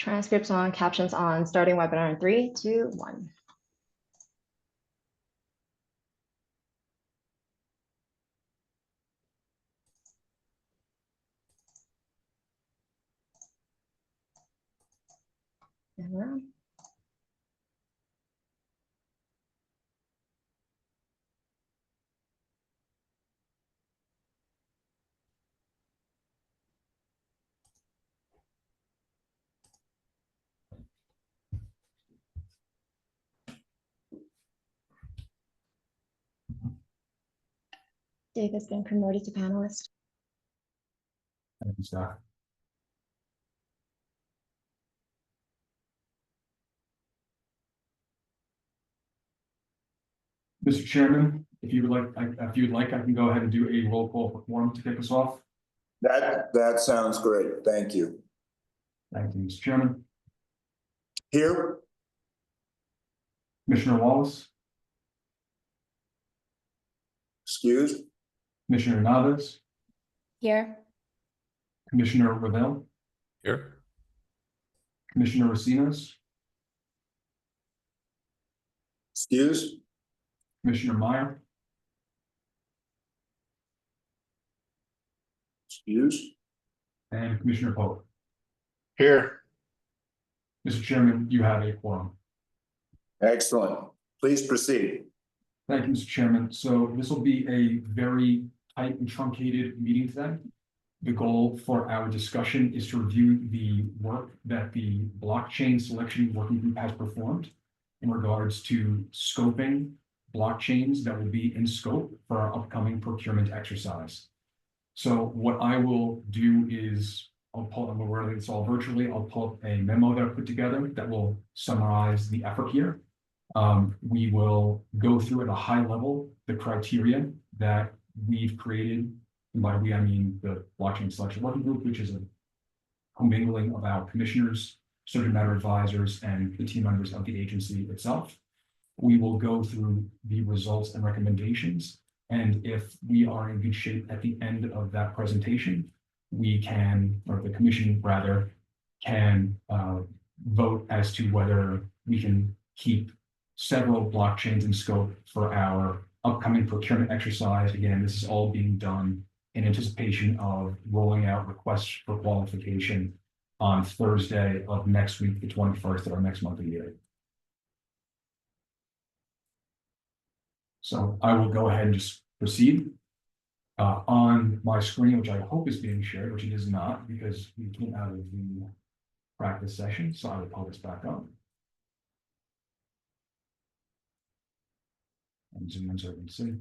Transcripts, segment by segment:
Transcripts on, captions on, starting webinar in 3, 2, 1. Dave has been promoted to panelist. Thank you, Scott. Mr. Chairman, if you would like, I can go ahead and do a roll call for quorum to kick us off. That sounds great. Thank you. Thank you, Mr. Chairman. Here. Commissioner Wallace, Excused. Commissioner Naves, Here. Commissioner Revelle, Here. Commissioner Racinos, Excused. Commissioner Meyer, Excused. and Commissioner Pope. Here. Mr. Chairman, you have a quorum. Excellent. Please proceed. Thank you, Mr. Chairman. So this will be a very tight and truncated meeting today. The goal for our discussion is to review the work that the blockchain selection working group has performed in regards to scoping blockchains that will be in scope for our upcoming procurement exercise. So what I will do is it's all virtually. I'll pull up a memo that I put together that will summarize the effort here. We will go through at a high level the criteria that we've created. And by we, I mean the blockchain selection working group, which is a commingling of our commissioners, subject matter advisors, and the team members of the agency itself. We will go through the results and recommendations. And if we are in good shape at the end of that presentation, we can, or the commission rather, can vote as to whether we can keep several blockchains in scope for our upcoming procurement exercise. Again, this is all being done in anticipation of rolling out requests for qualification on Thursday of next week, the 21st of our next monthly meeting. So I will go ahead and just proceed. On my screen, which I hope is being shared, which it is not because we came out of the practice session, so I will pull this back up. And zoom in so we can see.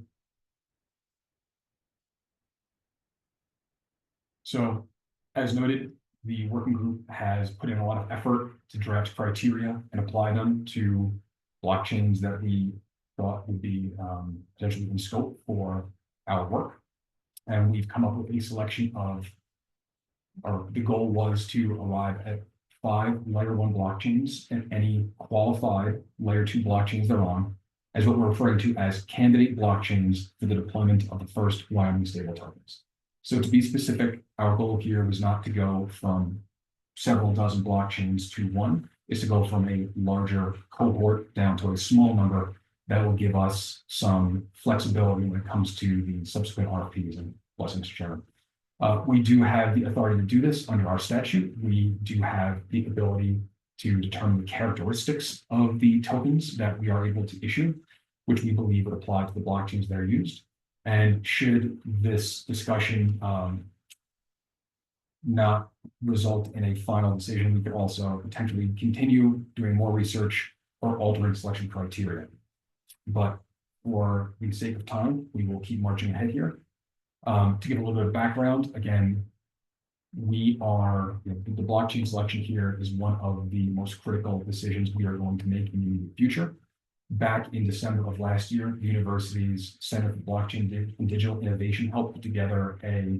So, as noted, the working group has put in a lot of effort to draft criteria and apply them to blockchains that we thought would be potentially in scope for our work. And we've come up with a selection of, or the goal was to arrive at 5 layer 1 blockchains and any qualified layer 2 blockchains they're on, as what we're referring to as candidate blockchains for the deployment of the first Wyoming stable tokens. So to be specific, our goal here was not to go from several dozen blockchains to one, is to go from a larger cohort down to a small number that will give us some flexibility when it comes to the subsequent RFPs and blessings, Chairman. We do have the authority to do this under our statute. We do have the ability to determine the characteristics of the tokens that we are able to issue, which we believe would apply to the blockchains that are used. And should this discussion not result in a final decision, we could also potentially continue doing more research or altering selection criteria. But for the sake of time, we will keep marching ahead here. To give a little bit of background, again, we are, the blockchain selection here is one of the most critical decisions we are going to make in the immediate future. Back in December of last year, the university's Center for Blockchain and Digital Innovation helped put together a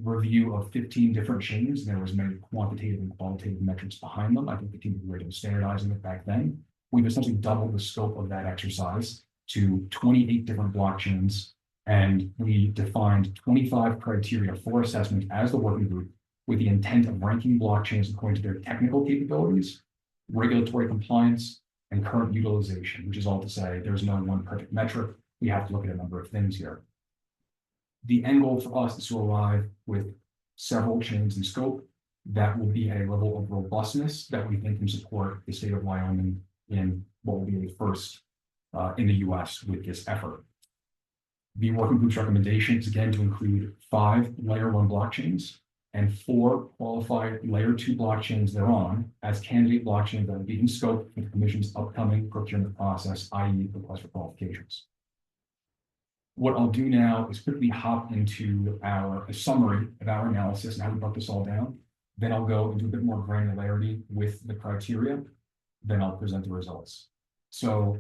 review of 15 different chains. There was many quantitative and qualitative metrics behind them. I think the team were able to standardizing it back then. We've essentially doubled the scope of that exercise to 28 different blockchains, and we defined 25 criteria for assessment as the working group with the intent of ranking blockchains according to their technical capabilities, regulatory compliance, and current utilization, which is all to say there's no one perfect metric. We have to look at a number of things here. The end goal for us is to arrive with several chains in scope that will be a level of robustness that we think can support the state of Wyoming in what will be a first in the US with this effort. The working group's recommendation is again to include 5 layer 1 blockchains and 4 qualified layer 2 blockchains thereon as candidate blockchains that will be in scope for the Commission's upcoming procurement process, i.e. request for qualifications. What I'll do now is quickly hop into a summary of our analysis and how we broke this all down. Then I'll go into a bit more granularity with the criteria. Then I'll present the results. So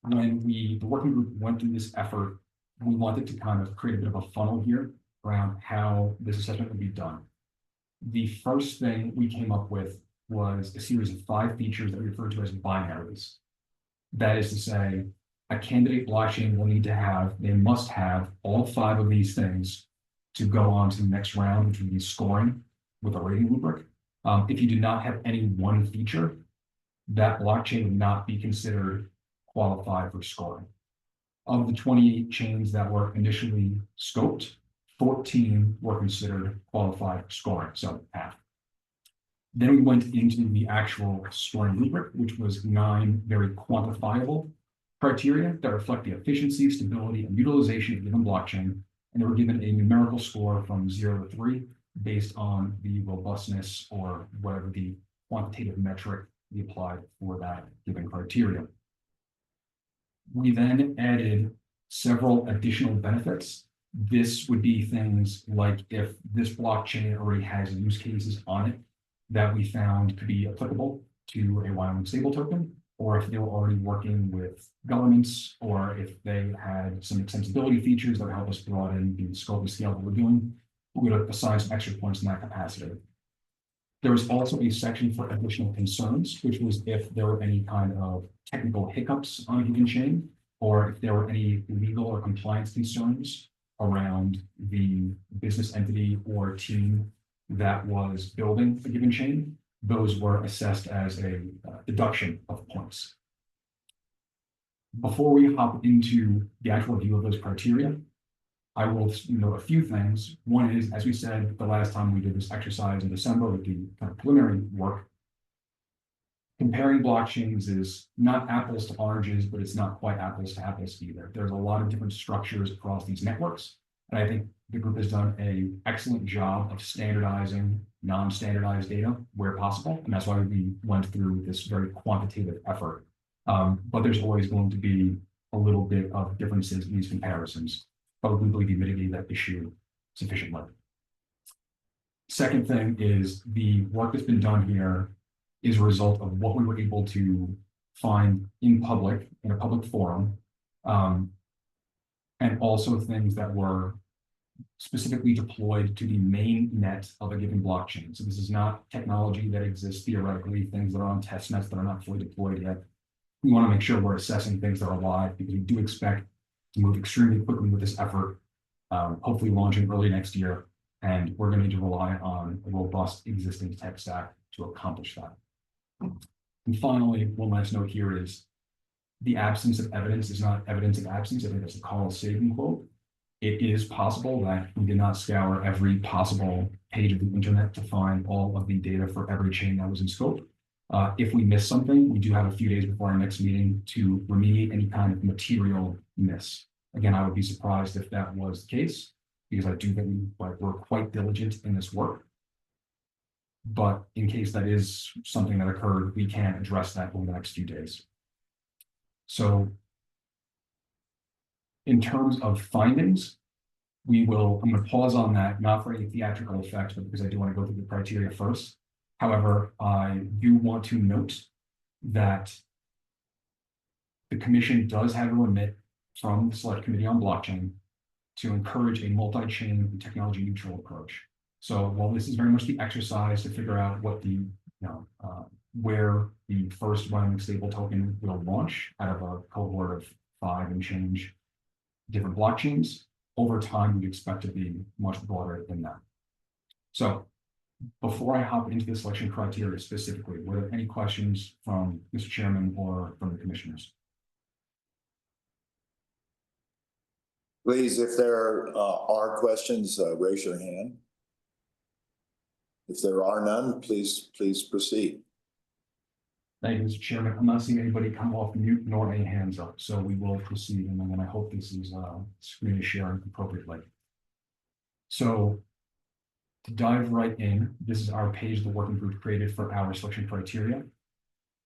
when the working group went through this effort, we wanted to kind of create a bit of a funnel here around how this assessment would be done. The first thing we came up with was a series of 5 features that we refer to as binaries. That is to say, a candidate blockchain will need to have, they must have all 5 of these things to go on to the next round, which would be scoring with a rating rubric. If you do not have any one feature, that blockchain would not be considered qualified for scoring. Of the 28 chains that were initially scoped, 14 were considered qualified for scoring, so half. Then we went into the actual scoring rubric, which was 9 very quantifiable criteria that reflect the efficiency, stability, and utilization of a given blockchain, and they were given a numerical score from 0 to 3 based on the robustness or whatever the quantitative metric we applied for that given criteria. We then added several additional benefits. This would be things like if this blockchain already has use cases on it that we found could be applicable to a Wyoming stable token, or if they were already working with governments, or if they had some extensibility features that would help us broaden the scope and scale that we're doing, we would assign some extra points in that capacity. There was also a section for additional concerns, which was if there were any kind of technical hiccups on a given chain, or if there were any legal or compliance concerns around the business entity or team that was building a given chain. Those were assessed as a deduction of points. Before we hop into the actual review of those criteria, I will note a few things. One is, as we said the last time we did this exercise in December with the kind of preliminary work, comparing blockchains is not apples to oranges, but it's not quite apples to apples either. There's a lot of different structures across these networks, and I think the group has done an excellent job of standardizing non-standardized data where possible, and that's why we went through this very quantitative effort. But there's always going to be a little bit of differences in these comparisons, but we believe we mitigated that issue sufficiently. Second thing is the work that's been done here is a result of what we were able to find in public, in a public forum, and also things that were specifically deployed to the main net of a given blockchain. So this is not technology that exists theoretically, things that are on test nets that are not fully deployed yet. We want to make sure we're assessing things that are live because we do expect to move extremely quickly with this effort, hopefully launching early next year. And we're going to need to rely on a robust existing tech stack to accomplish that. And finally, one last note here is the absence of evidence is not evidence of absence. I think that's a Carl Sagan quote. It is possible that we did not scour every possible page of the internet to find all of the data for every chain that was in scope. If we miss something, we do have a few days before our next meeting to remediate any kind of material miss. Again, I would be surprised if that was the case, because I do think we're quite diligent in this work. But in case that is something that occurred, we can address that over the next few days. So in terms of findings, I'm going to pause on that, not for any theatrical effect, but because I do want to go through the criteria first. However, I do want to note that the commission does have a remit from the Select Committee on Blockchain to encourage a multi-chain and technology neutral approach. So while this is very much the exercise to figure out what where the first Wyoming stable token will launch out of a cohort of 5 and change different blockchains, over time, we expect to be much broader than that. So Before I hop into the selection criteria specifically, were there any questions from Mr. Chairman or from the commissioners? Please, if there are questions, raise your hand. If there are none, please proceed. Thank you, Mr. Chairman. I'm not seeing anybody come off mute nor any hands up, so we will proceed, and then I hope this is screen is sharing appropriately. So to dive right in, this is our page the working group created for our selection criteria.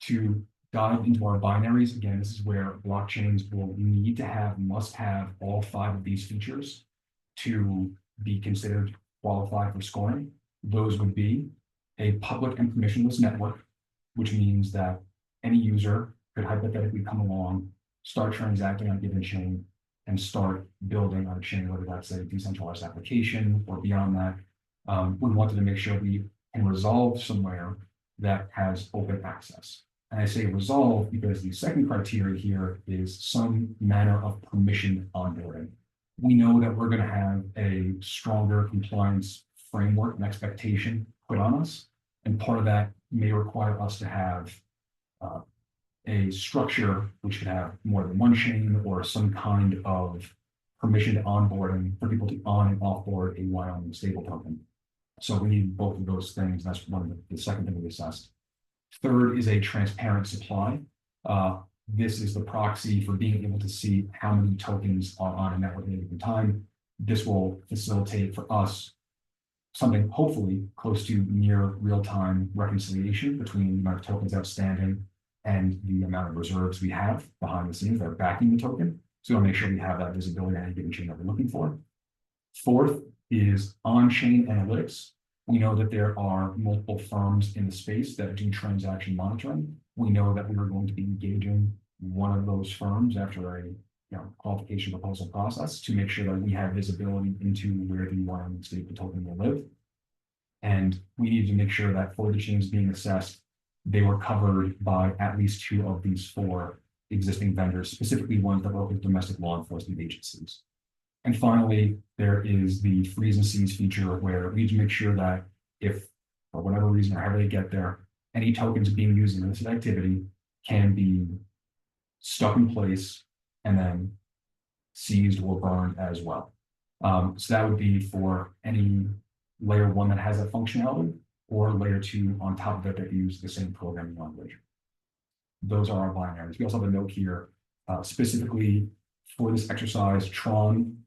To dive into our binaries, again, this is where blockchains will need to have, must have all 5 of these features to be considered qualified for scoring. Those would be a public and permissionless network, which means that any user could hypothetically come along, start transacting on a given chain, and start building on a chain, whether that's a decentralized application or beyond that. We wanted to make sure we can resolve somewhere that has open access. And I say resolve because the second criteria here is some manner of permission onboarding. We know that we're going to have a stronger compliance framework and expectation put on us. And part of that may require us to have a structure which could have more than one chain or some kind of permission to onboarding for people to on and offboard a Wyoming stable token. So we need both of those things. That's one of the second thing we assessed. Third is a transparent supply. This is the proxy for being able to see how many tokens are on a network at any given time. This will facilitate for us something hopefully close to near real-time reconciliation between the amount of tokens outstanding and the amount of reserves we have behind the scenes that are backing the token. So we'll make sure we have that visibility on any given chain that we're looking for. Fourth is on-chain analytics. We know that there are multiple firms in the space that do transaction monitoring. We know that we are going to be engaging one of those firms after a qualification proposal process to make sure that we have visibility into where the Wyoming stable token will live. And we need to make sure that for the chains being assessed, they were covered by at least 2 of these 4 existing vendors, specifically ones that work with domestic law enforcement agencies. And finally, there is the freeze and seize feature where we need to make sure that if, for whatever reason, or however they get there, any tokens being used in illicit activity can be stuck in place and then seized or burned as well. So that would be for any layer 1 that has that functionality, or layer 2 on top of it that use the same programming language. Those are our binaries. We also have a note here specifically for this exercise. Tron,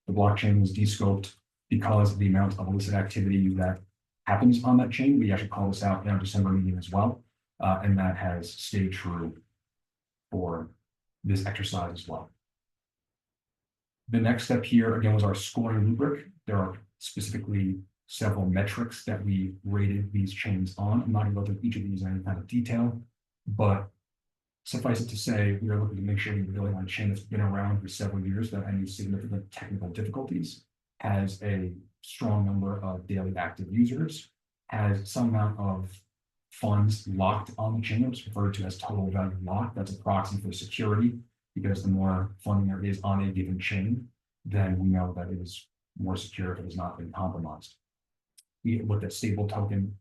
the blockchain, was descoped because of the amount of illicit activity that happens on that chain. We actually call this out in our December meeting as well, and that has stayed true for this exercise as well. The next step here, again, was our scoring rubric. There are specifically several metrics that we rated these chains on. I'm not going to go through each of these in any kind of detail, but suffice it to say, we are looking to make sure we're building on a chain that's been around for several years, that any significant technical difficulties, has a strong number of daily active users, has some amount of funds locked on the chain, which is referred to as total value locked. That's a proxy for security, because the more funding there is on a given chain, then we know that it is more secure if it has not been compromised. We looked at stable token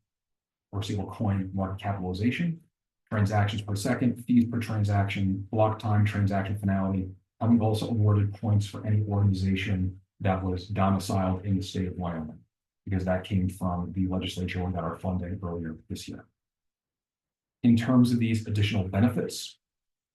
or stable coin market capitalization, transactions per second, fees per transaction, block time, transaction finality, and we also awarded points for any organization that was domiciled in the state of Wyoming, because that came from the legislature and got our funding earlier this year. In terms of these additional benefits,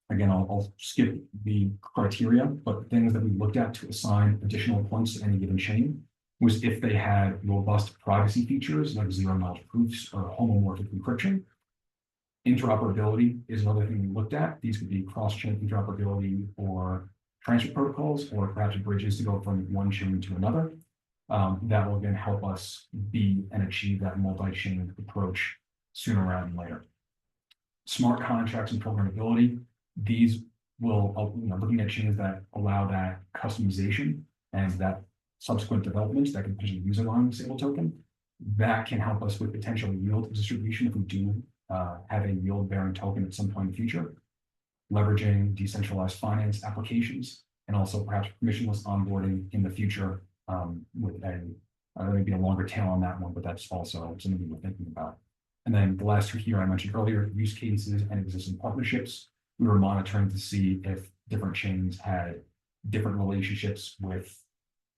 again, I'll skip the criteria, but the things that we looked at to assign additional points to any given chain was if they had robust privacy features like zero-knowledge proofs or homomorphic encryption. Interoperability is another thing we looked at. These could be cross-chain interoperability or transfer protocols, or perhaps bridges to go from one chain to another. That will again help us be and achieve that multi-chain approach sooner rather than later. Smart contracts and programmability. These will, looking at chains that allow that customization and that subsequent developments that can potentially use a Wyoming stable token, that can help us with potential yield distribution if we do have a yield-bearing token at some point in the future, leveraging decentralized finance applications, and also perhaps permissionless onboarding in the future with a There may be a longer tail on that one, but that's also something we're thinking about. And then the last two here I mentioned earlier, use cases and existing partnerships. We were monitoring to see if different chains had different relationships with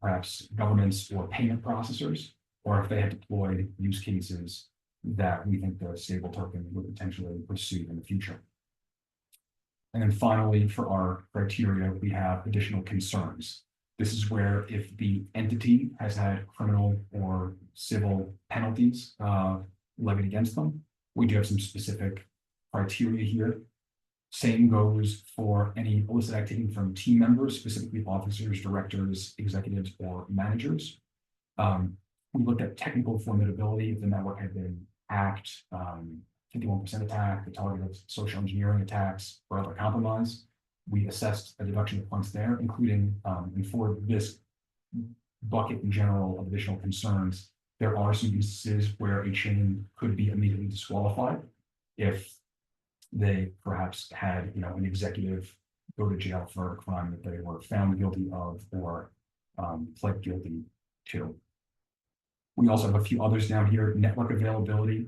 perhaps governments or payment processors, or if they had deployed use cases that we think the stable token would potentially pursue in the future. And then finally, for our criteria, we have additional concerns. This is where if the entity has had criminal or civil penalties levied against them, we do have some specific criteria here. Same goes for any illicit activity from team members, specifically officers, directors, executives, or managers. We looked at technical formidability. If the network had been hacked, 51% attack, the target of social engineering attacks, or other compromise. We assessed a deduction of funds there, including, and for this bucket in general of additional concerns, there are some instances where a chain could be immediately disqualified if they perhaps had, an executive go to jail for a crime that they were found guilty of or pled guilty to. We also have a few others down here. Network availability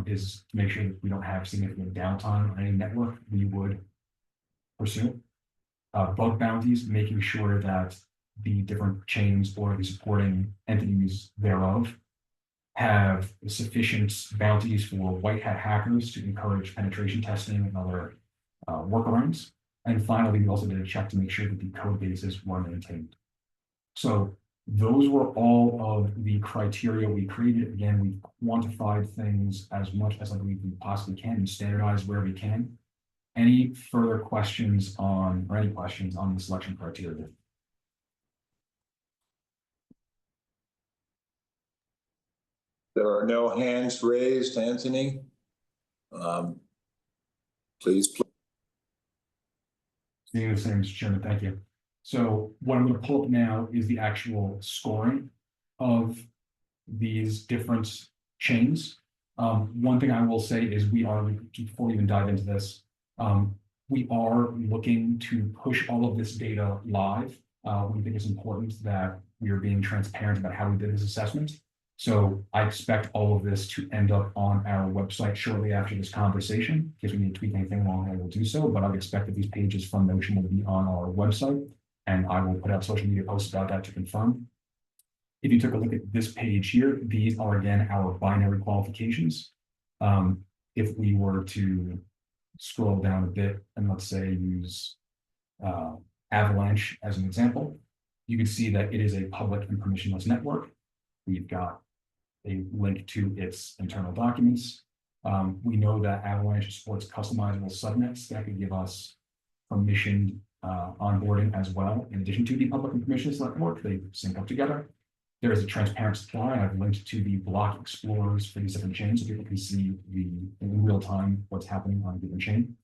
is to make sure that we don't have significant downtime on any network we would pursue. Bug bounties, making sure that the different chains or the supporting entities thereof have sufficient bounties for white hat hackers to encourage penetration testing and other workarounds. And finally, we also did a check to make sure that the code bases were maintained. So those were all of the criteria we created. Again, we quantified things as much as I believe we possibly can and standardized where we can. Any further questions on, or any questions on the selection criteria? There are no hands raised, Anthony. Please. Seeing the same, Mr. Chairman, thank you. So what I'm going to pull up now is the actual scoring of these different chains. One thing I will say is we are, before we even dive into this, we are looking to push all of this data live. We think it's important that we are being transparent about how we did this assessment. So I expect all of this to end up on our website shortly after this conversation. In case we need to tweak anything along, I will do so, but I would expect that these pages from Notion will be on our website, and I will put out social media posts about that to confirm. If you took a look at this page here, these are again our binary qualifications. If we were to scroll down a bit and let's say use Avalanche as an example, you can see that it is a public and permissionless network. We've got a link to its internal documents. We know that Avalanche supports customizable subnets that can give us permissioned onboarding as well. In addition to the public and permissionless network, they sync up together. There is a transparent supply. I've linked to the block explorers for these different chains so people can see in real time what's happening on a given chain.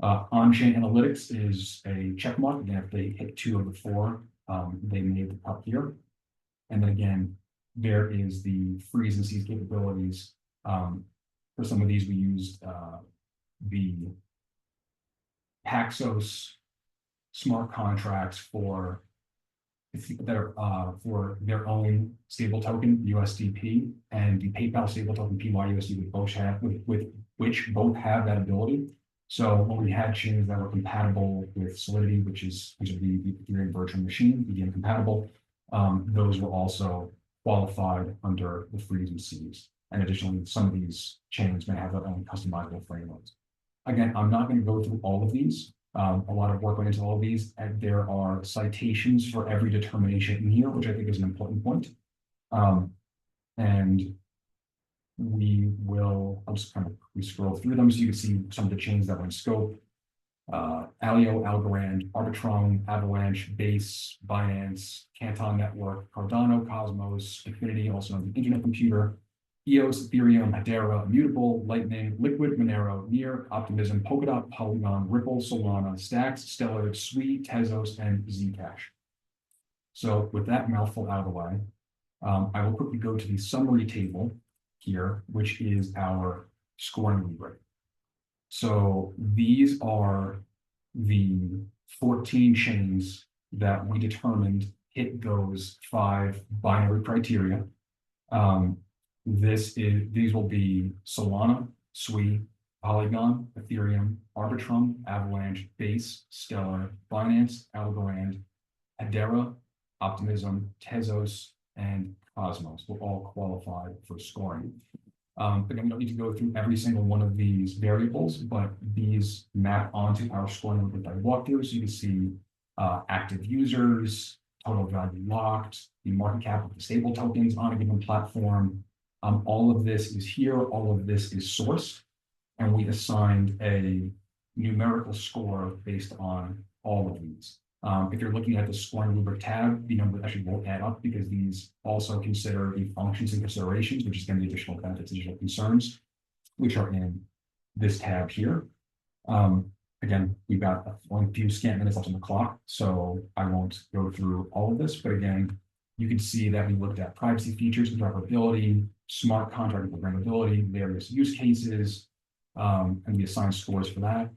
On-chain analytics is a check mark. Again, if they hit 2 of the 4, they made the cut here. And then again, there is the freeze and seize capabilities. For some of these, we used the Paxos smart contracts for their own stable token USDP and the PayPal stable token PYUSD with which both have that ability. So when we had chains that were compatible with Solidity, which is the Ethereum virtual machine, EVM compatible, those were also qualified under the freeze and seize. And additionally, some of these chains may have their own customizable frameworks. Again, I'm not going to go through all of these. A lot of work went into all of these, and there are citations for every determination in here, which I think is an important point. And I'll just kind of scroll through them so you can see some of the chains that were in scope. Alio, Algorand, Arbitrum, Avalanche, Base, Binance, Canton Network, Cardano, Cosmos, Infinity, also known as the Internet Computer, EOS, Ethereum, Hedera, Immutable, Lightning, Liquid, Monero, Near, Optimism, Polkadot, Polygon, Ripple, Solana, Stacks, Stellar, Sui, Tezos, and Zcash. So with that mouthful out of the way, I will quickly go to the summary table here, which is our scoring rubric. So these are the 14 chains that we determined hit those 5 binary criteria. These will be Solana, SWI, Polygon, Ethereum, Arbitrum, Avalanche, Base, Stellar, Binance, Algorand, Hedera, Optimism, Tezos, and Cosmos will all qualify for scoring. Again, we don't need to go through every single one of these variables, but these map onto our scoring that I walked through. So you can see active users, total value locked, the market cap of the stable tokens on a given platform. All of this is here, all of this is sourced, and we assigned a numerical score based on all of these. If you're looking at the scoring rubric tab, the number actually won't add up because these also consider the functions and considerations, which is going to be additional benefits, additional concerns, which are in this tab here. Again, we've got a few scant minutes left on the clock, so I won't go through all of this, but again, you can see that we looked at privacy features, interoperability, smart contract programmability, various use cases, and we assigned scores for that.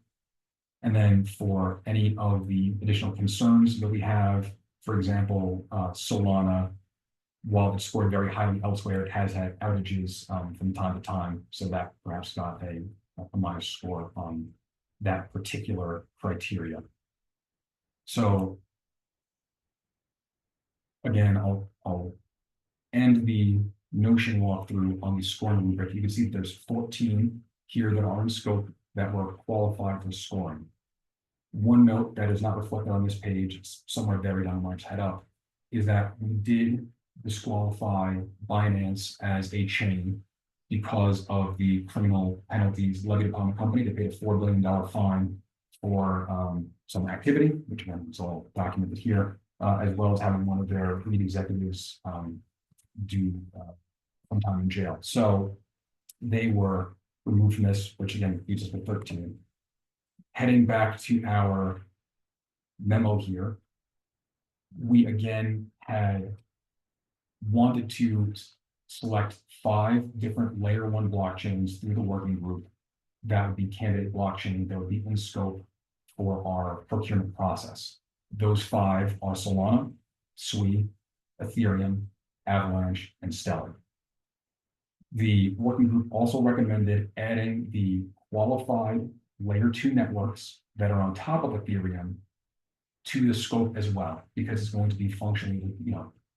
And then for any of the additional concerns that we have, for example, Solana, while it's scored very highly elsewhere, it has had outages from time to time. So that perhaps got a minus score on that particular criteria. So again, I'll end the Notion walkthrough on the scoring rubric. You can see that there's 14 here that are in scope that were qualified for scoring. One note that is not reflected on this page, it's somewhere buried on Mark's head up, is that we did disqualify Binance as a chain because of the criminal penalties levied upon the company. They paid a $4 billion fine for some activity, which again is all documented here, as well as having one of their lead executives do some time in jail. So they were removed from this, which again leaves us with 13. Heading back to our memo here, we again had wanted to select 5 different layer 1 blockchains through the working group that would be candidate blockchain that would be in scope for our procurement process. Those 5 are Solana, SWI, Ethereum, Avalanche, and Stellar. The working group also recommended adding the qualified layer 2 networks that are on top of Ethereum to the scope as well, because it's going to be functionally,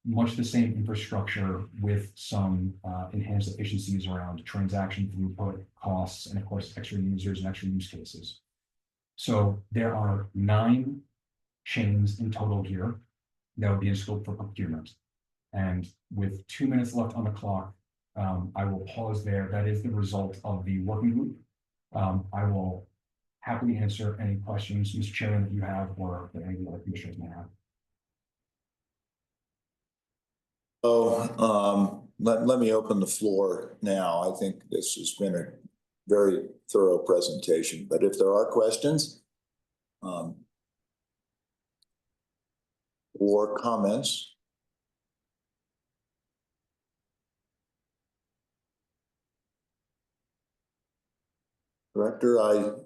much the same infrastructure with some enhanced efficiencies around transaction throughput, costs, and of course, extra users and extra use cases. So there are 9 chains in total here that would be in scope for procurement. And with 2 minutes left on the clock, I will pause there. That is the result of the working group. I will happily answer any questions, Mr. Chairman, that you have or that any of the other commissioners may have. So let me open the floor now. I think this has been a very thorough presentation, but if there are questions or comments. Director,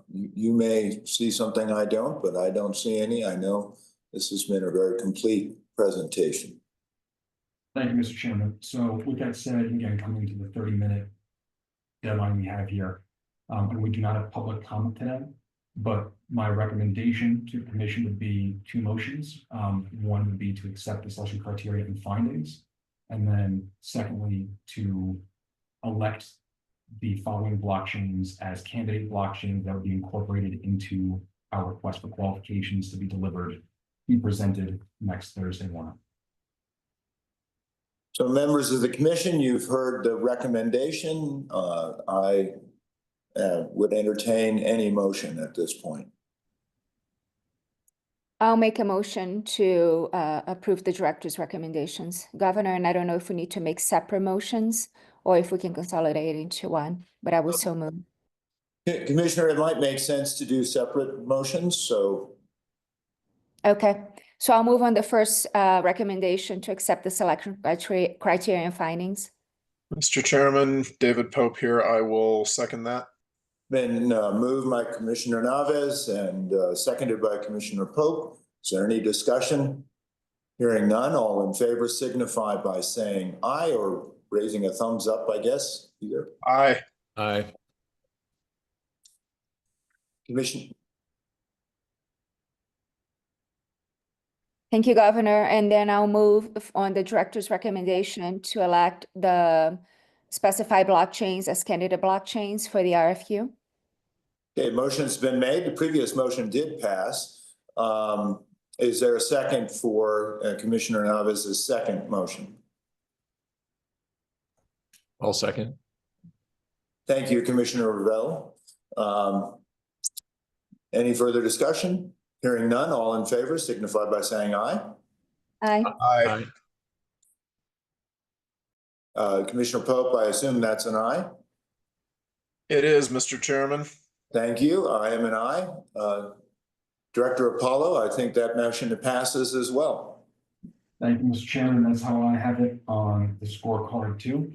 you may see something I don't, but I don't see any. I know this has been a very complete presentation. Thank you, Mr. Chairman. So with that said, again, coming to the 30-minute deadline we have here, and we do not have public comment today, but my recommendation to the commission would be 2 motions. One would be to accept the selection criteria and findings, and then secondly, to elect the following blockchains as candidate blockchains that would be incorporated into our request for qualifications to be presented next Thursday morning. So members of the commission, you've heard the recommendation. I would entertain any motion at this point. I'll make a motion to approve the director's recommendations. Governor, and I don't know if we need to make separate motions or if we can consolidate it into one, but I will so move. Commissioner, it might make sense to do separate motions, so. Okay, so I'll move on the first recommendation to accept the selection criteria and findings. Mr. Chairman, David Pope here. I will second that. Been moved by Commissioner Naves and seconded by Commissioner Pope. Is there any discussion? Hearing none, all in favor signify by saying aye or raising a thumbs up, I guess, either. Aye. Aye. Commission, Thank you, Governor. And then I'll move on the director's recommendation to elect the specified blockchains as candidate blockchains for the RFQ. okay, motion's been made. The previous motion did pass. Is there a second for Commissioner Navez's second motion? I'll second. Thank you, Commissioner Revelle. Any further discussion? Hearing none, all in favor signify by saying aye. Aye. Aye. Commissioner Pope, I assume that's an aye. It is, Mr. Chairman. Thank you. I am an aye. Director Apollo, I think that motion passes as well. Thank you, Mr. Chairman. That's how I have it on the scorecard too.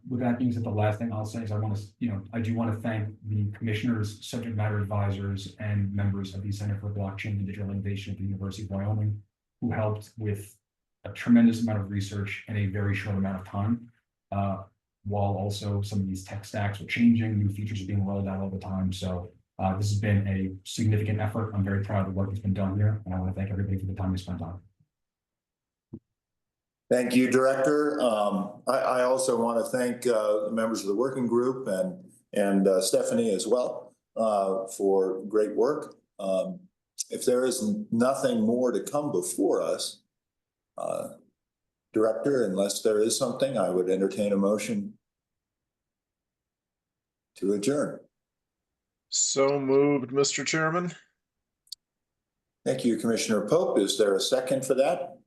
With that being said, the last thing I'll say is I want to, I do want to thank the commissioners, subject matter advisors, and members of the Center for Blockchain and Digital Innovation at the University of Wyoming, who helped with a tremendous amount of research in a very short amount of time. While also some of these tech stacks are changing, new features are being rolled out all the time. So this has been a significant effort. I'm very proud of the work that's been done here, and I want to thank everybody for the time they spent on it. Thank you, Director. I also want to thank the members of the working group and Stephanie as well for great work. If there is nothing more to come before us, Director, unless there is something, I would entertain a motion to adjourn. So moved, Mr. Chairman. Thank you, Commissioner Pope. Is there a second for that?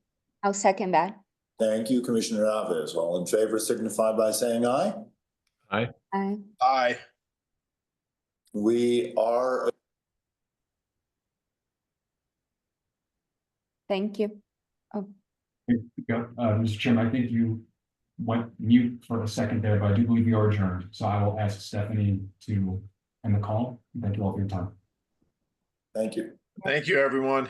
I'll second that. Thank you, Commissioner Alves. All in favor signify by saying aye. Aye. Aye. Aye. We are. Thank you. Mr. Chairman, I think you went mute for a second there, but I do believe you are adjourned. So I will ask Stephanie to end the call. Thank you all for your time. Thank you. Thank you, everyone.